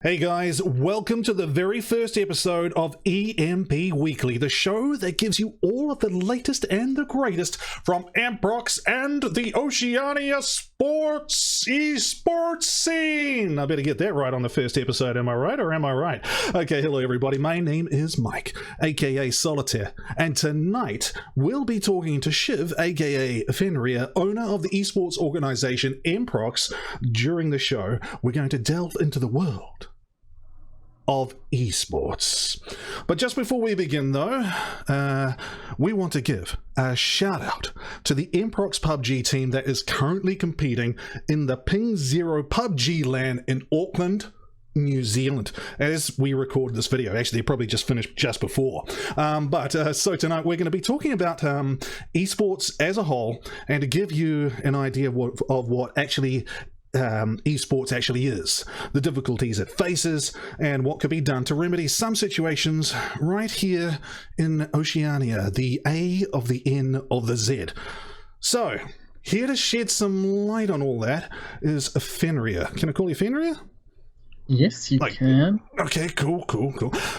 Hey guys, welcome to the very first episode of EMP Weekly, the show that gives you all of the latest and the greatest from Emprox and the Oceania Esports scene. I better get that right on the first episode, am I right or am I right? Okay, hello everybody, my name is Mike, aka Solitaire, and tonight we'll be talking to Shiv, aka Fenrir, owner of the esports organization Emprox. During the show, we're going to delve into the world of esports. But just before we begin though, we want to give a shout out to the Emprox PUBG team that is currently competing in the Ping Zero PUBG LAN in Auckland, New Zealand, as we record this video. Actually, they probably just finished just before. So tonight we're going to be talking about esports as a whole, and to give you an idea of what actually esports actually is, the difficulties it faces, and what could be done to remedy some situations right here in Oceania, the A of the N of the Z. So, here to shed some light on all that is Fenrir. Can I call you Fenrir? Yes, you can. Okay, cool.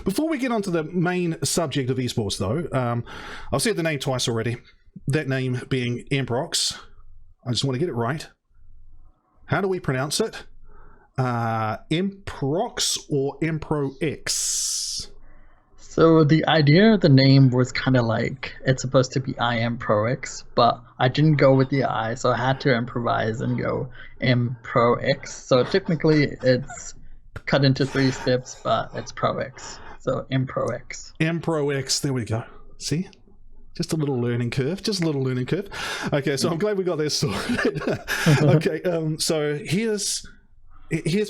Before we get on to the main subject of esports though, I've said the name twice already, that name being Emprox. I just want to get it right. How do we pronounce it? Emprox or Emprox? So the idea of the name was kind of like, it's supposed to be I am Prox, but I didn't go with the I, so I had to improvise and go Emprox. So technically it's cut into 3 steps, but it's Prox. So Emprox. Emprox, there we go. See? Just a little learning curve. Okay, so I'm glad we got that sorted. Okay, so here's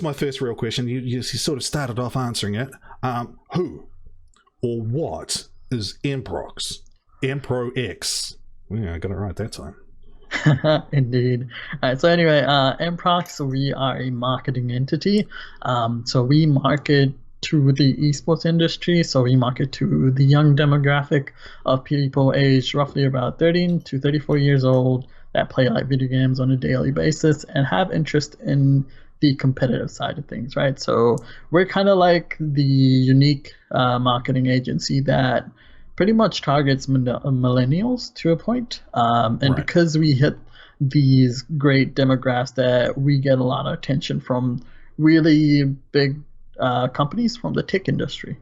my first real question. You sort of started off answering it. Who or what is Emprox? Emprox. Yeah, I got it right that time. Indeed. All right, so anyway, Emprox, we are a marketing entity. So we market to the esports industry, so we market to the young demographic of people aged roughly about 13 to 34 years old that play like video games on a daily basis and have interest in the competitive side of things, right? So we're kind of like the unique marketing agency that pretty much targets millennials to a point, and right. Because we hit these great demographics, that we get a lot of attention from really big companies from the tech industry.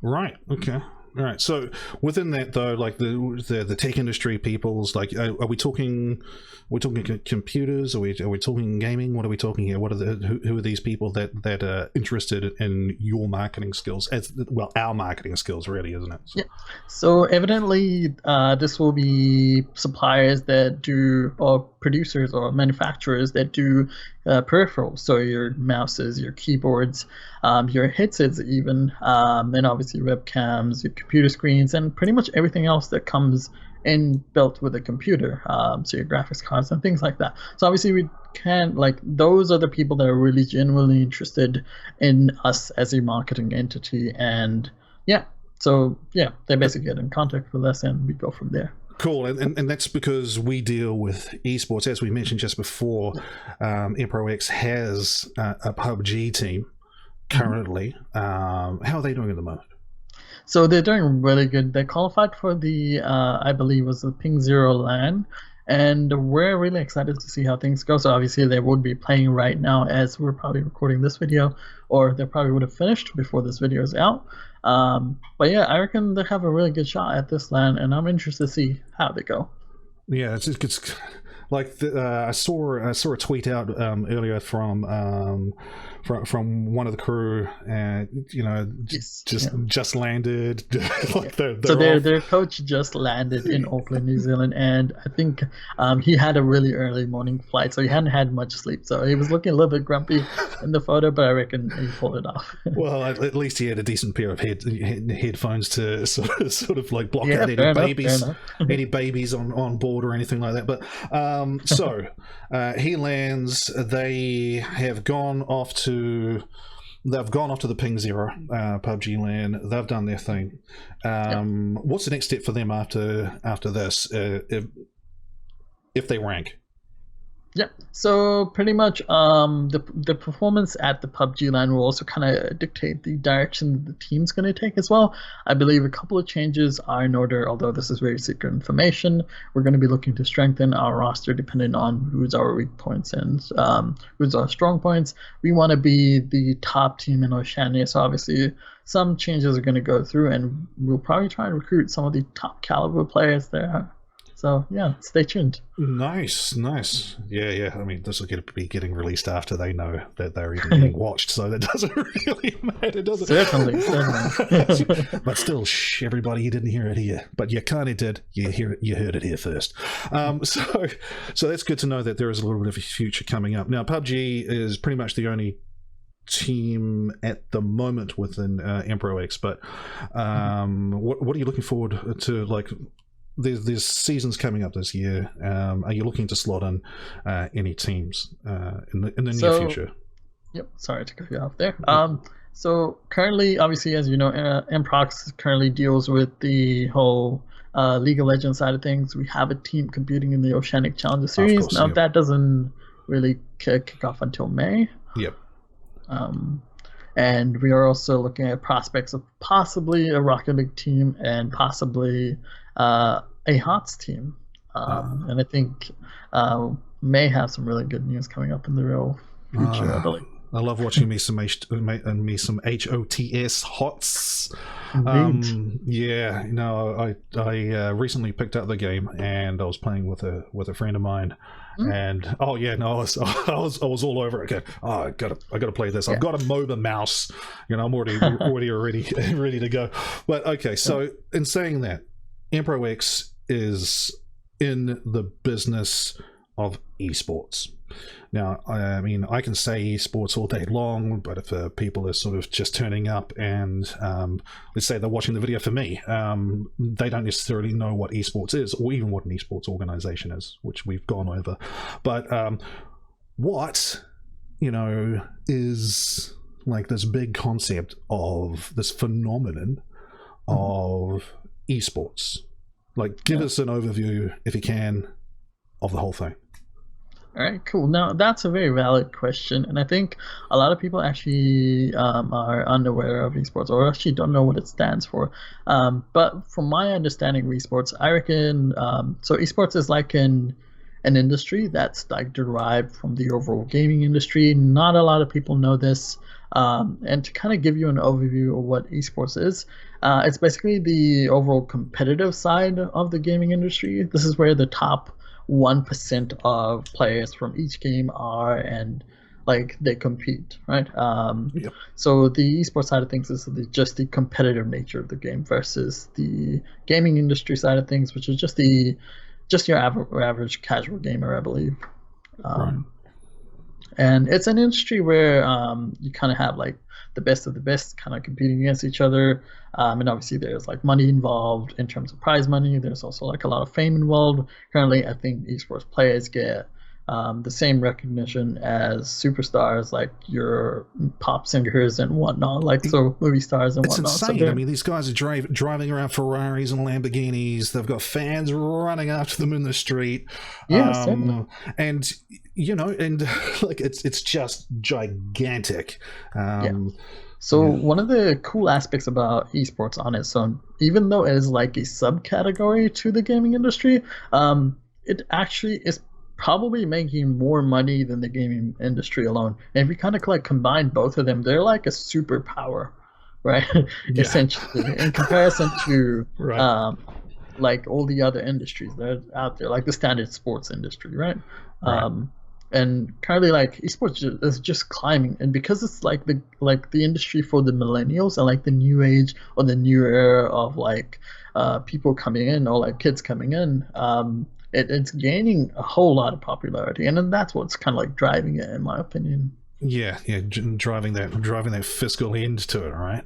Right. Okay. All right. So within that, though, like the tech industry people's, like, are we talking? We're talking computers. Are we talking gaming? What are we talking here? What are who are these people that are interested in your marketing skills? Our marketing skills, really, isn't it? So. Yeah. So evidently, this will be suppliers that do, or producers or manufacturers that do peripherals. So your mouses, your keyboards, your headsets, even, and obviously webcams, your computer screens, and pretty much everything else that comes in built with a computer, so your graphics cards and things like that. So obviously we can't, like, those are the people that are really genuinely interested in us as a marketing entity, and they basically get in contact with us and we go from there. Cool, and that's because we deal with esports. As we mentioned just before, Emprox has a PUBG team currently. How are they doing at the moment? So they're doing really good. They qualified for the, I believe, was the Ping Zero LAN, and we're really excited to see how things go. So obviously they would be playing right now as we're probably recording this video, or they probably would have finished before this video is out. But yeah, I reckon they have a really good shot at this LAN, and I'm interested to see how they go. Yeah, it's like I saw a tweet out earlier from one of the crew, and just landed. Like so their coach just landed in Auckland, New Zealand, and I think he had a really early morning flight, so he hadn't had much sleep. So he was looking a little bit grumpy in the photo, but I reckon he pulled it off. Well, at least he had a decent pair of headphones to sort of like block out any babies on board or anything like that. But so he lands. They have gone off to the Ping Zero PUBG LAN. They've done their thing. What's the next step for them after this? If they rank? Yeah, so pretty much the performance at the PUBG line will also kind of dictate the direction the team's going to take as well. I believe a couple of changes are in order, although this is very secret information. We're going to be looking to strengthen our roster depending on who's our weak points and who's our strong points. We want to be the top team in Oceania, so obviously some changes are going to go through, and we'll probably try and recruit some of the top caliber players there. So yeah, stay tuned. Nice. Yeah. I mean, this will be getting released after they know that they're even getting watched, so that doesn't really matter, does it? Certainly. But still, everybody, you didn't hear it here, but you kind of did. You heard it here first. So that's good to know that there is a little bit of a future coming up. Now, PUBG is pretty much the only team at the moment within Emprox, but what are you looking forward to? Like, there's seasons coming up this year. Are you looking to slot in any teams in the near future? Yep. Sorry to cut you off there. So currently, obviously, as you know, Emprox currently deals with the whole League of Legends side of things. We have a team competing in the Oceanic Challenger Series. Course, now yep. that doesn't really kick off until May. Yep. And we are also looking at prospects of possibly a Rocket League team and possibly a HOTS team. And I think may have some really good news coming up in the real future, I believe. I love watching me some HOTS HOTS. Yeah, no, I recently picked up the game and I was playing with a friend of mine, and I was all over it. Okay, I gotta play this. I've got a MOBA mouse. I'm already ready to go. But okay, so in saying that, Emprox is in the business of esports. Now, I mean, I can say esports all day long, but if people are sort of just turning up and let's say they're watching the video for me, they don't necessarily know what esports is, or even what an esports organization is, which we've gone over. But what, is like this big concept of this phenomenon of esports? Like, give us an overview, if you can, of the whole thing. All right, cool. Now, that's a very valid question, and I think a lot of people actually are unaware of esports, or actually don't know what it stands for. But from my understanding of esports, I reckon so esports is like an industry that's like derived from the overall gaming industry. Not a lot of people know this. And to kind of give you an overview of what esports is, it's basically the overall competitive side of the gaming industry. This is where the top 1% of players from each game are, and like they compete, right? So the esports side of things is just the competitive nature of the game versus the gaming industry side of things, which is just your average casual gamer, I believe. Right. And it's an industry where you kind of have like the best of the best kind of competing against each other. And obviously there's like money involved in terms of prize money. There's also like a lot of fame involved. Currently, I think esports players get the same recognition as superstars, like your pop singers and whatnot, like so movie stars and whatnot. It's insane. So I mean, these guys are driving around Ferraris and Lamborghinis. They've got fans running after them in the street. Yes, and and like it's just gigantic. So one of the cool aspects about esports on its own, even though it is like a subcategory to the gaming industry, it actually is probably making more money than the gaming industry alone. And if you kind of like combine both of them, they're like a superpower, right? Essentially, in comparison to like all the other industries that are out there, like the standard sports industry, right? And currently, like esports is just climbing, and because it's like the industry for the millennials and like the new age or the new era of like people coming in, or like kids coming in, it's gaining a whole lot of popularity, and then that's what's kind of like driving it, in my opinion. Yeah, driving that fiscal end to it, right?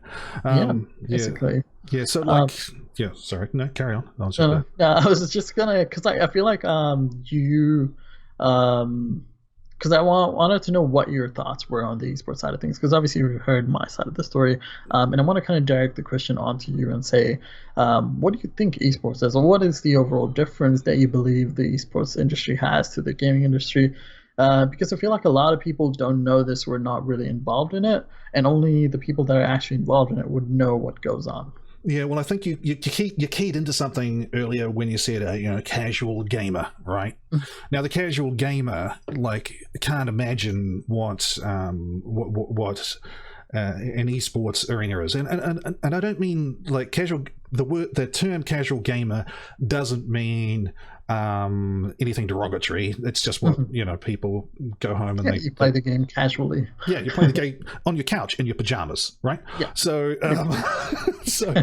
Basically. Yeah, so like, sorry, no, carry on. I was just gonna, because I feel like because I wanted to know what your thoughts were on the esports side of things, because obviously you heard my side of the story, and I want to kind of direct the question onto you and say, what do you think esports is, or what is the overall difference that you believe the esports industry has to the gaming industry? because I feel like a lot of people don't know this, who are not really involved in it, and only the people that are actually involved in it would know what goes on. Yeah, well, I think you keyed into something earlier when you said casual gamer, right? Now the casual gamer can't imagine what an esports arena is, and I don't mean like casual. The term casual gamer doesn't mean anything derogatory. It's just what people go home and you play the game casually. Yeah, you play the game on your couch in your pajamas, right? Yeah. So so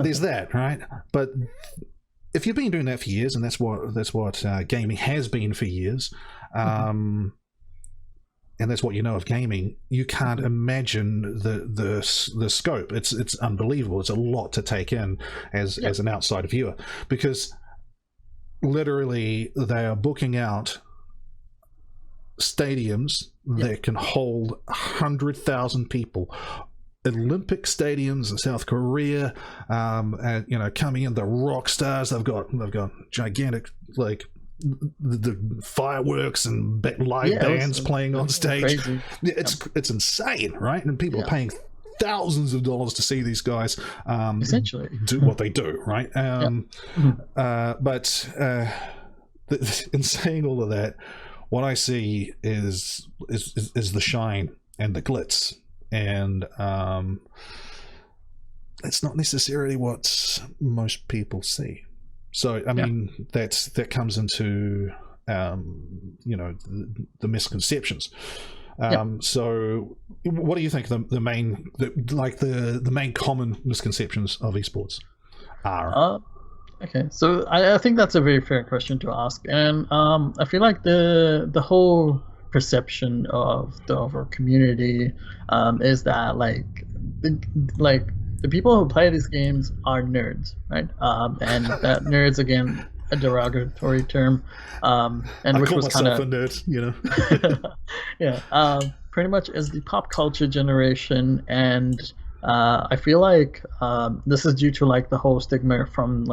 there's that, right? But if you've been doing that for years, and that's what gaming has been for years, and that's what you know of gaming, you can't imagine the scope. It's unbelievable. It's a lot to take in as an outside viewer, because literally they are booking out stadiums that can hold 100,000 people. Olympic stadiums in South Korea, coming in, the rock stars. They've got gigantic the fireworks and live bands playing on stage. Crazy. It's insane, right? And people are paying thousands of dollars to see these guys essentially do what they do, right? But in saying all of that, what I see is the shine and the glitz, and it's not necessarily what most people see. So I mean that comes into the misconceptions. So what do you think the main common misconceptions of esports are? Okay, so I think that's a very fair question to ask, and I feel like the whole perception of the overall community is that the people who play these games are nerds, right? And that nerds, again, a derogatory term, and I which call was myself a nerd, pretty much is the pop culture generation, and I feel like this is due to the whole stigma from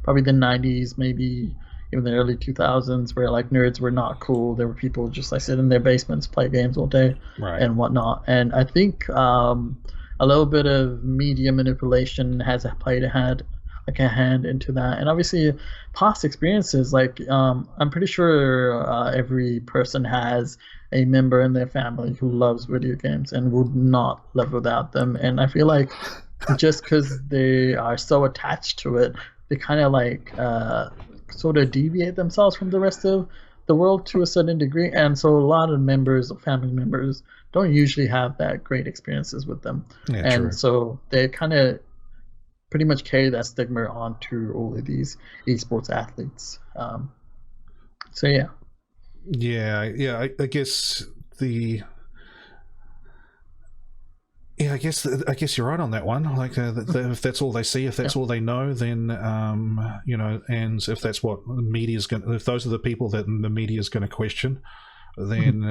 probably the 90s, maybe even the early 2000s, where nerds were not cool. There were people just sit in their basements, play games all day, and whatnot. And I think a little bit of media manipulation has played a hand into that, and obviously past experiences. I'm pretty sure every person has a member in their family who loves video games and would not live without them. And I feel like just because they are so attached to it, they kind of sort of deviate themselves from the rest of the world to a certain degree, and so a lot of members or family members don't usually have that great experiences with them, and so they kind of pretty much carry that stigma onto all of these esports athletes. I guess I guess you're right on that one. If that's all they see, if that's all they know, then and if that's what the media is going, if those are the people that the media is going to question, then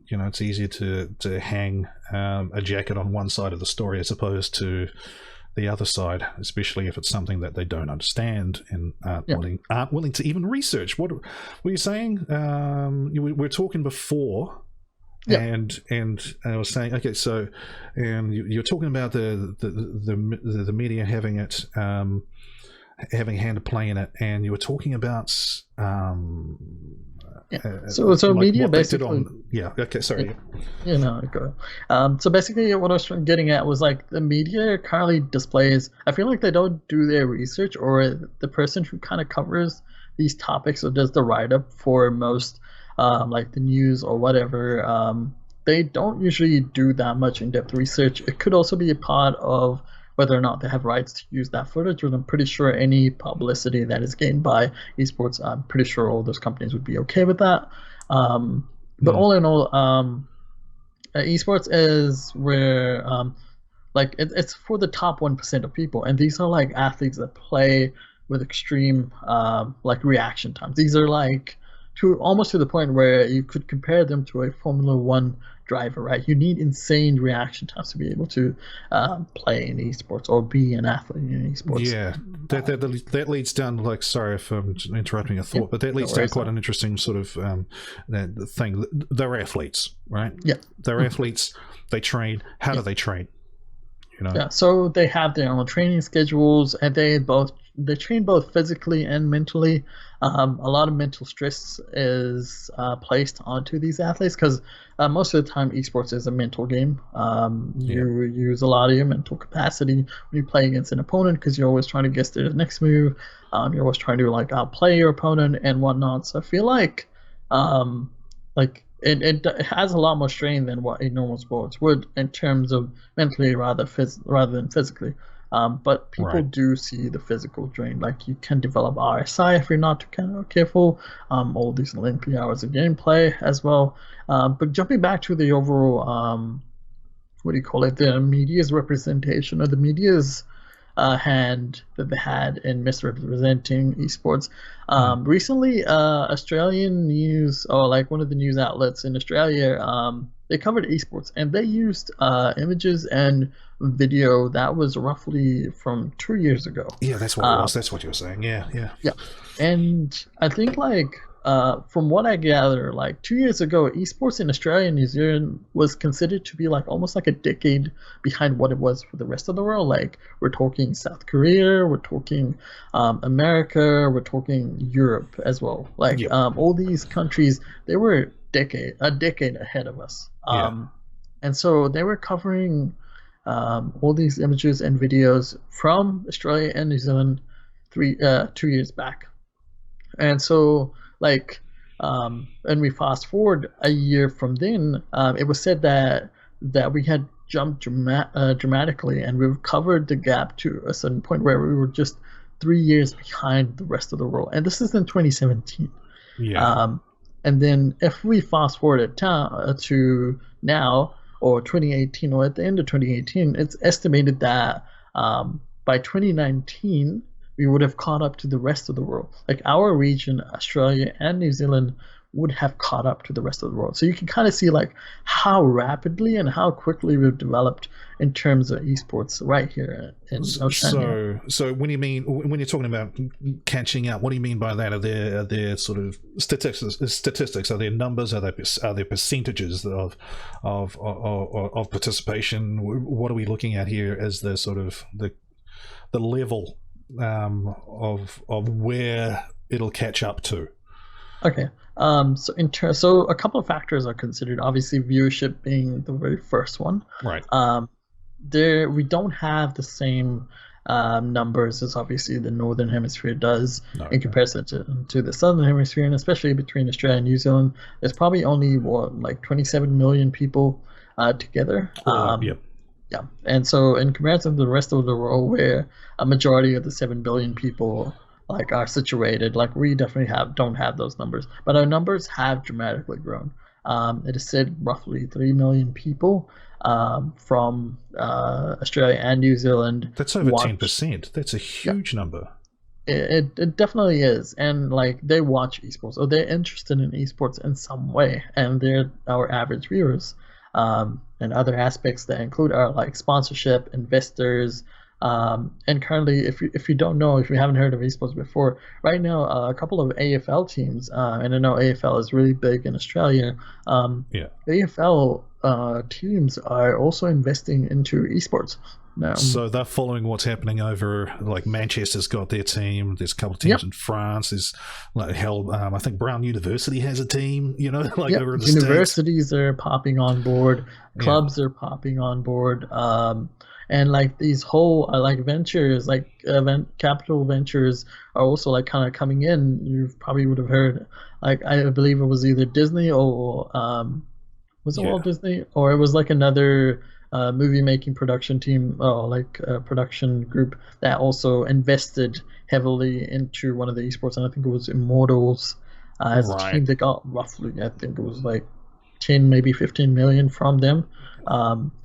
it's easier to hang a jacket on one side of the story as opposed to the other side, especially if it's something that they don't understand and aren't willing to even research. What were you saying? We were talking before. And I was saying, okay, so you're talking about the media having it having a hand to play in it, and you were talking about so media basically so basically what I was getting at was the media currently displays, I feel like they don't do their research, or the person who kind of covers these topics or does the write-up for most the news or whatever, they don't usually do that much in-depth research. It could also be a part of whether or not they have rights to use that footage, but I'm pretty sure any publicity that is gained by esports, I'm pretty sure all those companies would be okay with that. But all in all, esports is where it's for the top 1% of people, and these are athletes that play with extreme reaction times. These are almost to the point where you could compare them to a Formula One driver, right? You need insane reaction times to be able to play in esports or be an athlete in esports. Yeah, that leads down, like, sorry if I'm interrupting a thought, but that leads down quite an interesting sort of thing. They're athletes, right? Yeah. They're athletes. They train. How do they train? You know? Yeah, so they have their own training schedules, and they train both physically and mentally. A lot of mental stress is placed onto these athletes because most of the time esports is a mental game. You use a lot of your mental capacity when you play against an opponent because you're always trying to guess their next move. You're always trying to like outplay your opponent and whatnot. So I feel like it has a lot more strain than what a normal sports would in terms of mentally rather than physically. But people do see the physical drain. Like you can develop RSI if you're not too kind of careful. All these lengthy hours of gameplay as well. But jumping back to the overall, the media's representation or the media's hand that they had in misrepresenting esports. Recently, Australian news, or like one of the news outlets in Australia, they covered esports and they used images and video that was roughly from 2 years ago. Yeah, that's what it was. That's what you were saying. Yeah. And I think from what I gather, like 2 years ago, esports in Australia and New Zealand was considered to be like almost like a decade behind what it was for the rest of the world. Like we're talking South Korea, we're talking America, we're talking Europe as well. Like all these countries, they were a decade ahead of us. And so they were covering all these images and videos from Australia and New Zealand 2 years back. And so and we fast forward a year from then, it was said that we had jumped dramatically, and we've covered the gap to a certain point where we were just 3 years behind the rest of the world. And this is in 2017. And then if we fast forward to now, or 2018, or at the end of 2018, it's estimated that by 2019, we would have caught up to the rest of the world. Like our region, Australia and New Zealand, would have caught up to the rest of the world. So you can kind of see like how rapidly and how quickly we've developed in terms of esports right here in Oceania. So when you're talking about catching up, what do you mean by that? Are there sort of statistics? Are there numbers? Are there percentages of participation? What are we looking at here as the sort of the level of where it'll catch up to? Okay. So a couple of factors are considered. Obviously, viewership being the very first one. Right. We don't have the same numbers as obviously the Northern Hemisphere does in comparison to the Southern Hemisphere, and especially between Australia and New Zealand. There's probably only 27 million people together. Yeah, and so in comparison to the rest of the world, where a majority of the 7 billion people are situated, we definitely don't have those numbers, but our numbers have dramatically grown. It is said roughly 3 million people from Australia and New Zealand. That's over 10%. That's a huge number. It definitely is, and they watch esports, or they're interested in esports in some way, and they're our average viewers. And other aspects that include are sponsorship, investors, and currently, if you don't know, if you haven't heard of esports before, right now a couple of AFL teams, and I know AFL is really big in Australia. AFL teams are also investing into esports now. So they're following what's happening over, Manchester's got their team. There's a couple of teams in France. There's I think Brown University has a team. Over in the universities States. are popping on board. Clubs are popping on board. And these whole ventures, capital ventures, are also kind of coming in. You probably would have heard, I believe it was either Disney or was it Walt Disney, or it was another movie making production team, production group that also invested heavily into one of the esports, and I think it was Immortals as a team. They got roughly, I think it was 10, maybe 15 million from them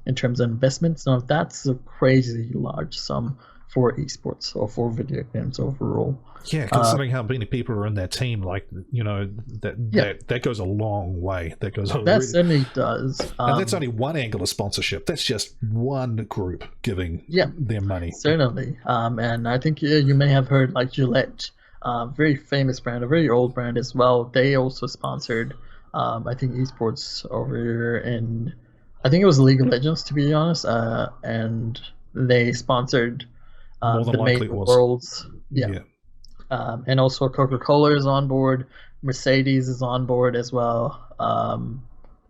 in terms of investments. Now that's a crazy large sum for esports or for video games overall. Yeah, considering how many people are in that team, like, you know, that goes a long way. That goes a that certainly does. And that's only one angle of sponsorship. That's just one group giving their money. Certainly. And I think you may have heard, like, Gillette, very famous brand, a very old brand as well. They also sponsored, I think, esports over here in, I think it was League of Legends, to be honest. And they sponsored the main Worlds. Yeah. And also Coca-Cola is on board. Mercedes is on board as well. I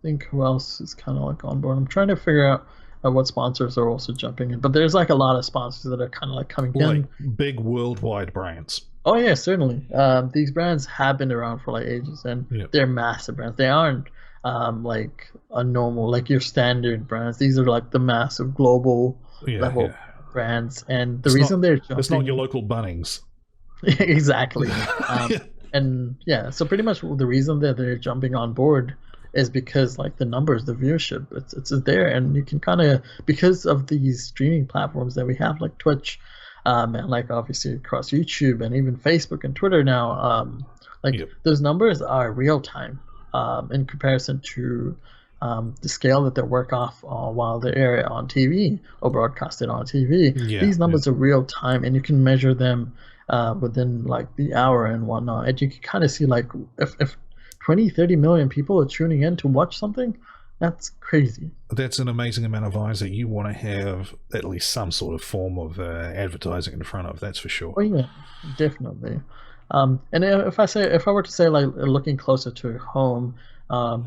think who else is kind of like on board? I'm trying to figure out what sponsors are also jumping in. But there's like a lot of sponsors that are kind of like coming in. Big worldwide brands. Oh yeah, certainly. These brands have been around for like ages, and they're massive brands. They aren't like a normal, like your standard brands. These are like the massive global level brands. And the reason they're jumping... It's not your local Bunnings. Exactly. And so pretty much the reason that they're jumping on board is because like the numbers, the viewership, it's there, and you can kind of, because of these streaming platforms that we have like Twitch, and like obviously across YouTube and even Facebook and Twitter now, those numbers are real time in comparison to the scale that they work off while they're on TV or broadcasted on TV. These numbers are real time, and you can measure them within like the hour and whatnot, and you can kind of see like if 20-30 million people are tuning in to watch something, that's crazy. That's an amazing amount of eyes that you want to have at least some sort of form of advertising in front of. That's for sure. Oh yeah, definitely. And if I were to say, like, looking closer to home,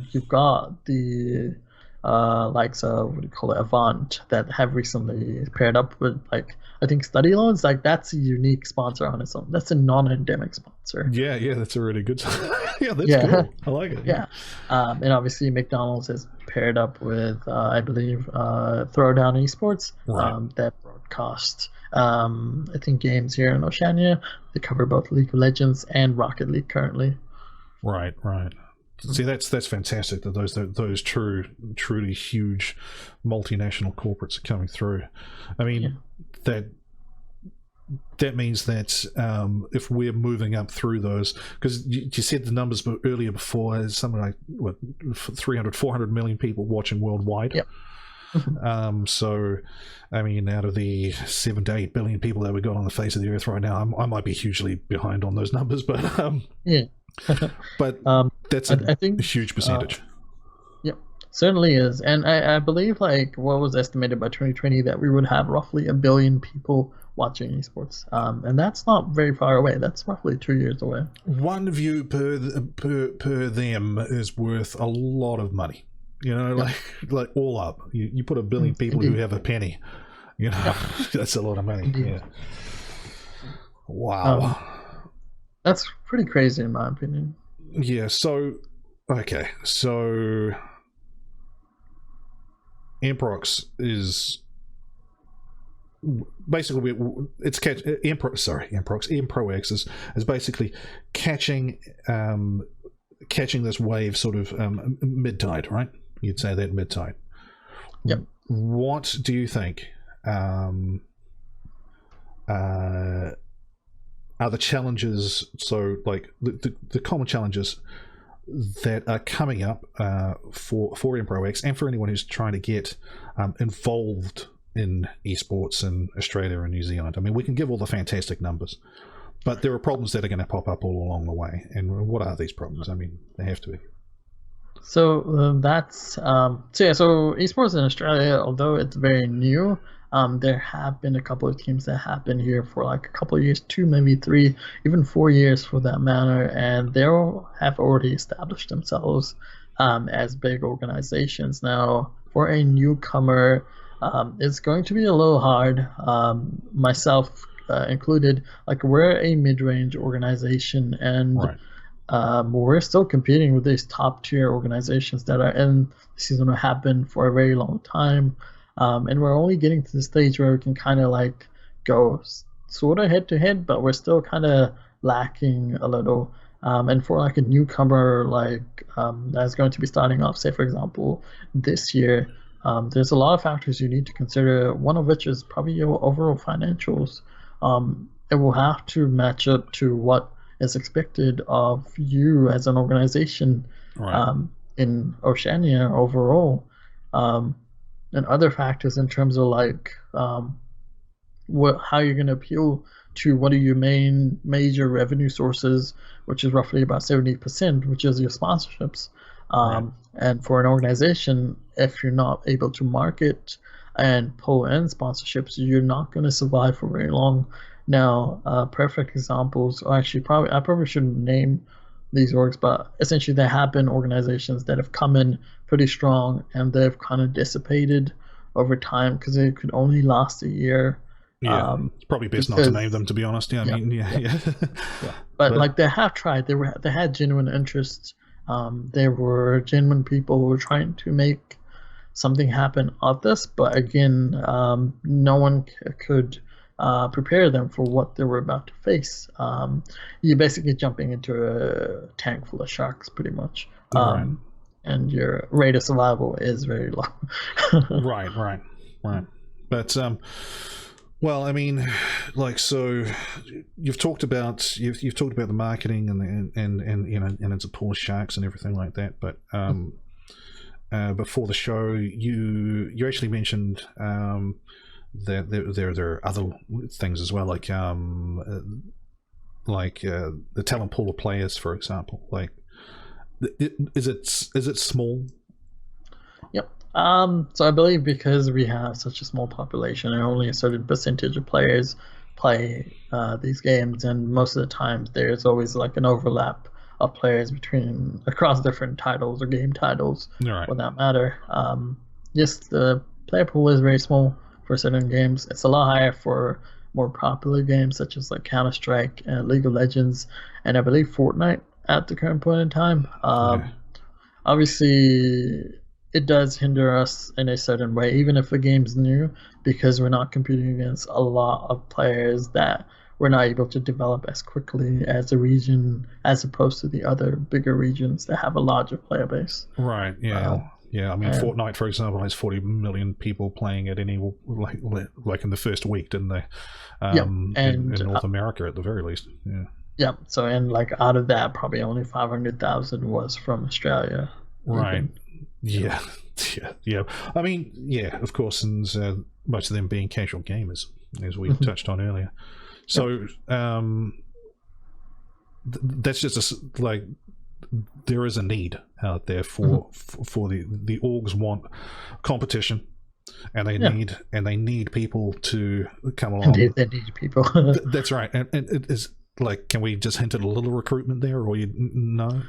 you've got the what do you call it, Avant, that have recently paired up with, like, I think Study Loans. Like, that's a unique sponsor on its own. That's a non-endemic sponsor. Yeah, that's a really good. That's cool. I like it. Yeah. And obviously McDonald's has paired up with I believe Throwdown Esports, that broadcast I think games here in Oceania. They cover both League of Legends and Rocket League currently. Right. See, that's fantastic that those truly huge multinational corporates are coming through. I mean, that means that if we're moving up through those, because you said the numbers earlier before, something like 300-400 million people watching worldwide. Yep. So, I mean, out of the 7 to 8 billion people that we got on the face of the earth right now, I might be hugely behind on those numbers, but but that's I think a huge percentage. Yep, certainly is. And I believe, like, what was estimated by 2020 that we would have roughly 1 billion people watching esports, and that's not very far away. That's roughly 2 years away. One view per them is worth a lot of money. You know, like all up, you put 1 billion people who have a penny. You know, that's a lot of money. Indeed. Yeah. Wow. That's pretty crazy in my opinion. Yeah. So Emprox is basically Emprox is basically catching this wave sort of mid-tide, right? You'd say that mid-tide. Yep. What do you think are the challenges, so like the common challenges that are coming up for Emprox and for anyone who's trying to get involved in esports in Australia and New Zealand? I mean, we can give all the fantastic numbers, but there are problems that are going to pop up all along the way. And what are these problems? I mean, they have to be. So so esports in Australia, although it's very new, there have been a couple of teams that have been here for like a couple of years, 2, maybe 3, even 4 years for that matter, and they have already established themselves as big organizations. Now, for a newcomer, it's going to be a little hard, myself included. Like, we're a mid-range organization, and we're still competing with these top-tier organizations that are in the season or have been for a very long time. And we're only getting to the stage where we can kind of like go sort of head-to-head, but we're still kind of lacking a little. And for like a newcomer, like that's going to be starting off, say for example, this year, there's a lot of factors you need to consider, one of which is probably your overall financials. It will have to match up to what is expected of you as an organization, Right. in Oceania overall. And other factors in terms of like how you're going to appeal to what are your major revenue sources, which is roughly about 70%, which is your sponsorships. Right. And for an organization, if you're not able to market and pull in sponsorships, you're not going to survive for very long. Now, perfect examples, or actually, I probably shouldn't name these orgs, but essentially there have been organizations that have come in pretty strong and they've kind of dissipated over time because they could only last a year. Yeah, it's probably best not to name them, to be honest. Yeah, I mean, yeah. But like they have tried. They had genuine interest. There were genuine people who were trying to make something happen of this, but again, no one could prepare them for what they were about to face. You're basically jumping into a tank full of sharks, pretty much. Right. And your rate of survival is very low. Right. But well, I mean, like, so you've talked about the marketing and you know, and it's a poor sharks and everything like that. But before the show, you actually mentioned that there are other things as well, like the talent pool of players, for example. Like, is it small? Yep. So I believe because we have such a small population and only a certain percentage of players play these games, and most of the times there's always like an overlap of players across different titles or game titles, Right. for that matter. Yes, the player pool is very small for certain games. It's a lot higher for more popular games such as like Counter-Strike and League of Legends, and I believe Fortnite at the current point in time. Obviously, it does hinder us in a certain way, even if the game's new, because we're not competing against a lot of players that we're not able to develop as quickly as a region, as opposed to the other bigger regions that have a larger player base. Right. Yeah. I mean, Fortnite, for example, has 40 million people playing it like in the first week, didn't they? In North America, at the very least. Yeah. Yeah. So, and like out of that, probably only 500,000 was from Australia. Right. Yeah. I mean, yeah, of course, and most of them being casual gamers, as we touched on earlier. So, that's just like, there is a need out there for the orgs want competition, and they need people to come along. Indeed, they need people. That's right, and it is. Like, can we just hint at a little recruitment there, or no?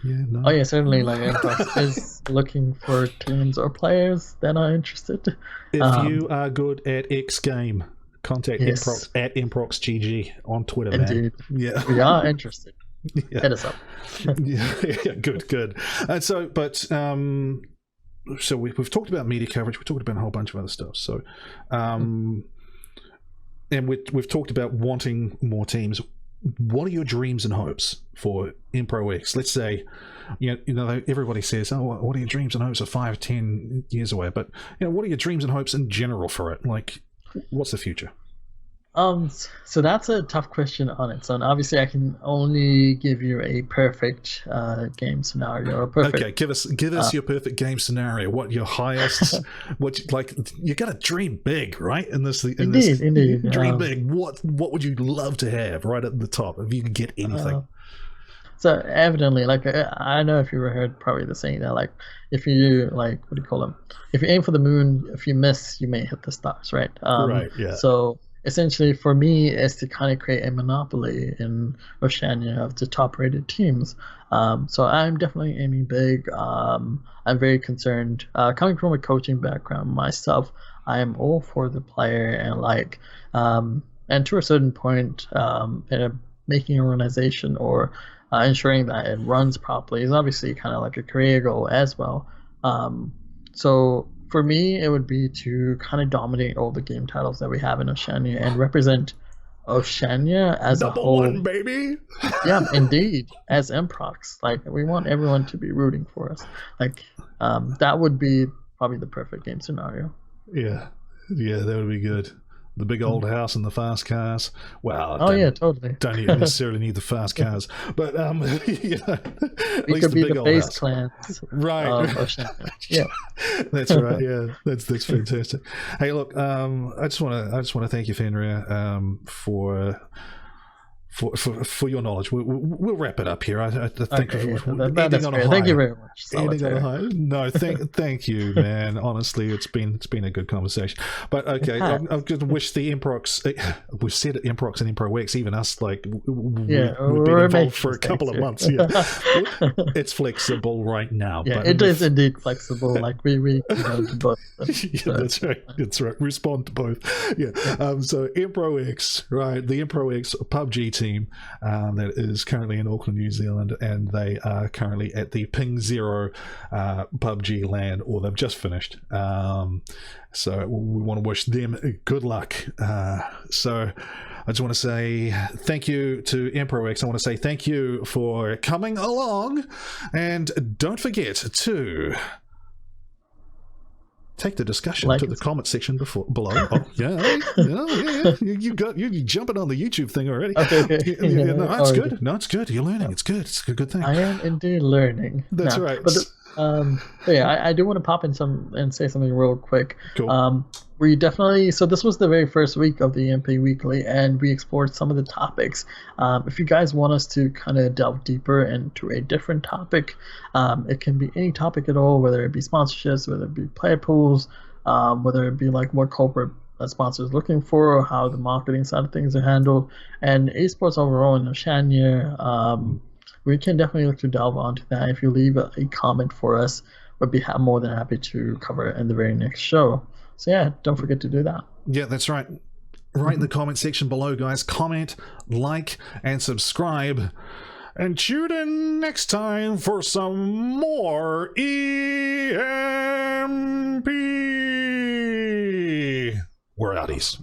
Oh yeah, certainly. Like, Emprox is looking for teams or players that are interested. If you are good at X game, contact Emprox at Emprox GG on Twitter. Indeed. Man. Yeah, we are interested. Hit us up. Good. So we've talked about media coverage. We talked about a whole bunch of other stuff. So, and we've talked about wanting more teams. What are your dreams and hopes for EmproX? Let's say, you know, everybody says, "Oh, what are your dreams and hopes are 5-10 years away?" But what are your dreams and hopes in general for it? Like, what's the future? So that's a tough question on its own. Obviously, I can only give you a perfect game scenario. Or perfect. Okay, give us your perfect game scenario. What your highest? You got to dream big, right? Indeed. Dream big. What would you love to have right at the top if you could get anything? So evidently, like, I know if you heard probably the saying that, like, if you like, what do you call them? If you aim for the moon, if you miss, you may hit the stars, right? Right. Yeah. So essentially, for me, is to kind of create a monopoly in Oceania of the top-rated teams. So I'm definitely aiming big. I'm very concerned. Coming from a coaching background myself, I am all for the player and and to a certain point, making an organization or ensuring that it runs properly is obviously kind of like a career goal as well. So for me, it would be to kind of dominate all the game titles that we have in Oceania and represent Oceania as a whole. Number one, baby. Yeah, indeed. As Emprox, like, we want everyone to be rooting for us. Like, that would be probably the perfect game scenario. Yeah, that would be good. The big old house and the fast cars. Well, totally. Don't even necessarily need the fast cars, but you know, at We least could be big the old base house. clans. Right. Oceania. Yeah. That's right. Yeah, that's fantastic. Hey, look, I just want to thank you, Fenrir, for your knowledge. We'll wrap it up here. I think That's ending on a fair. high. Thank you very much. Ending on a Solitaire. high. No, thank you, man. Honestly, it's been a good conversation. But okay, I'm going to wish the Emprox. We've said it, Emprox and EmproX. Even us, like we've been involved for a couple of months. Yeah, it's flexible right now. Yeah, but it is indeed flexible. Like we do both. Yeah, that's right. That's right. Respond to both. Yeah. So EmproX, right? The EmproX PUBG team that is currently in Auckland, New Zealand, and they are currently at the Ping Zero PUBG LAN, or they've just finished. So we want to wish them good luck. So I just want to say thank you to EmproX. I want to say thank you for coming along, and don't forget to take the discussion to the comment section below. Oh, yeah. You jumping on the YouTube thing already. Okay. No, it's good. No, it's good. You're learning. It's good. It's a good thing. I am indeed learning. That's right. But I do want to pop in and say something real quick. Cool. We definitely, so this was the very first week of the EMP Weekly, and we explored some of the topics. If you guys want us to kind of delve deeper into a different topic, it can be any topic at all, whether it be sponsorships, whether it be player pools, whether it be like what corporate sponsors looking for, or how the marketing side of things are handled, and esports overall in Oceania. We can definitely look to delve onto that. If you leave a comment for us, we'd be more than happy to cover it in the very next show. So yeah, don't forget to do that. Yeah, that's right. Right in the comment section below, guys. Comment, like, and subscribe. And tune in next time for some more EMP. We're out east.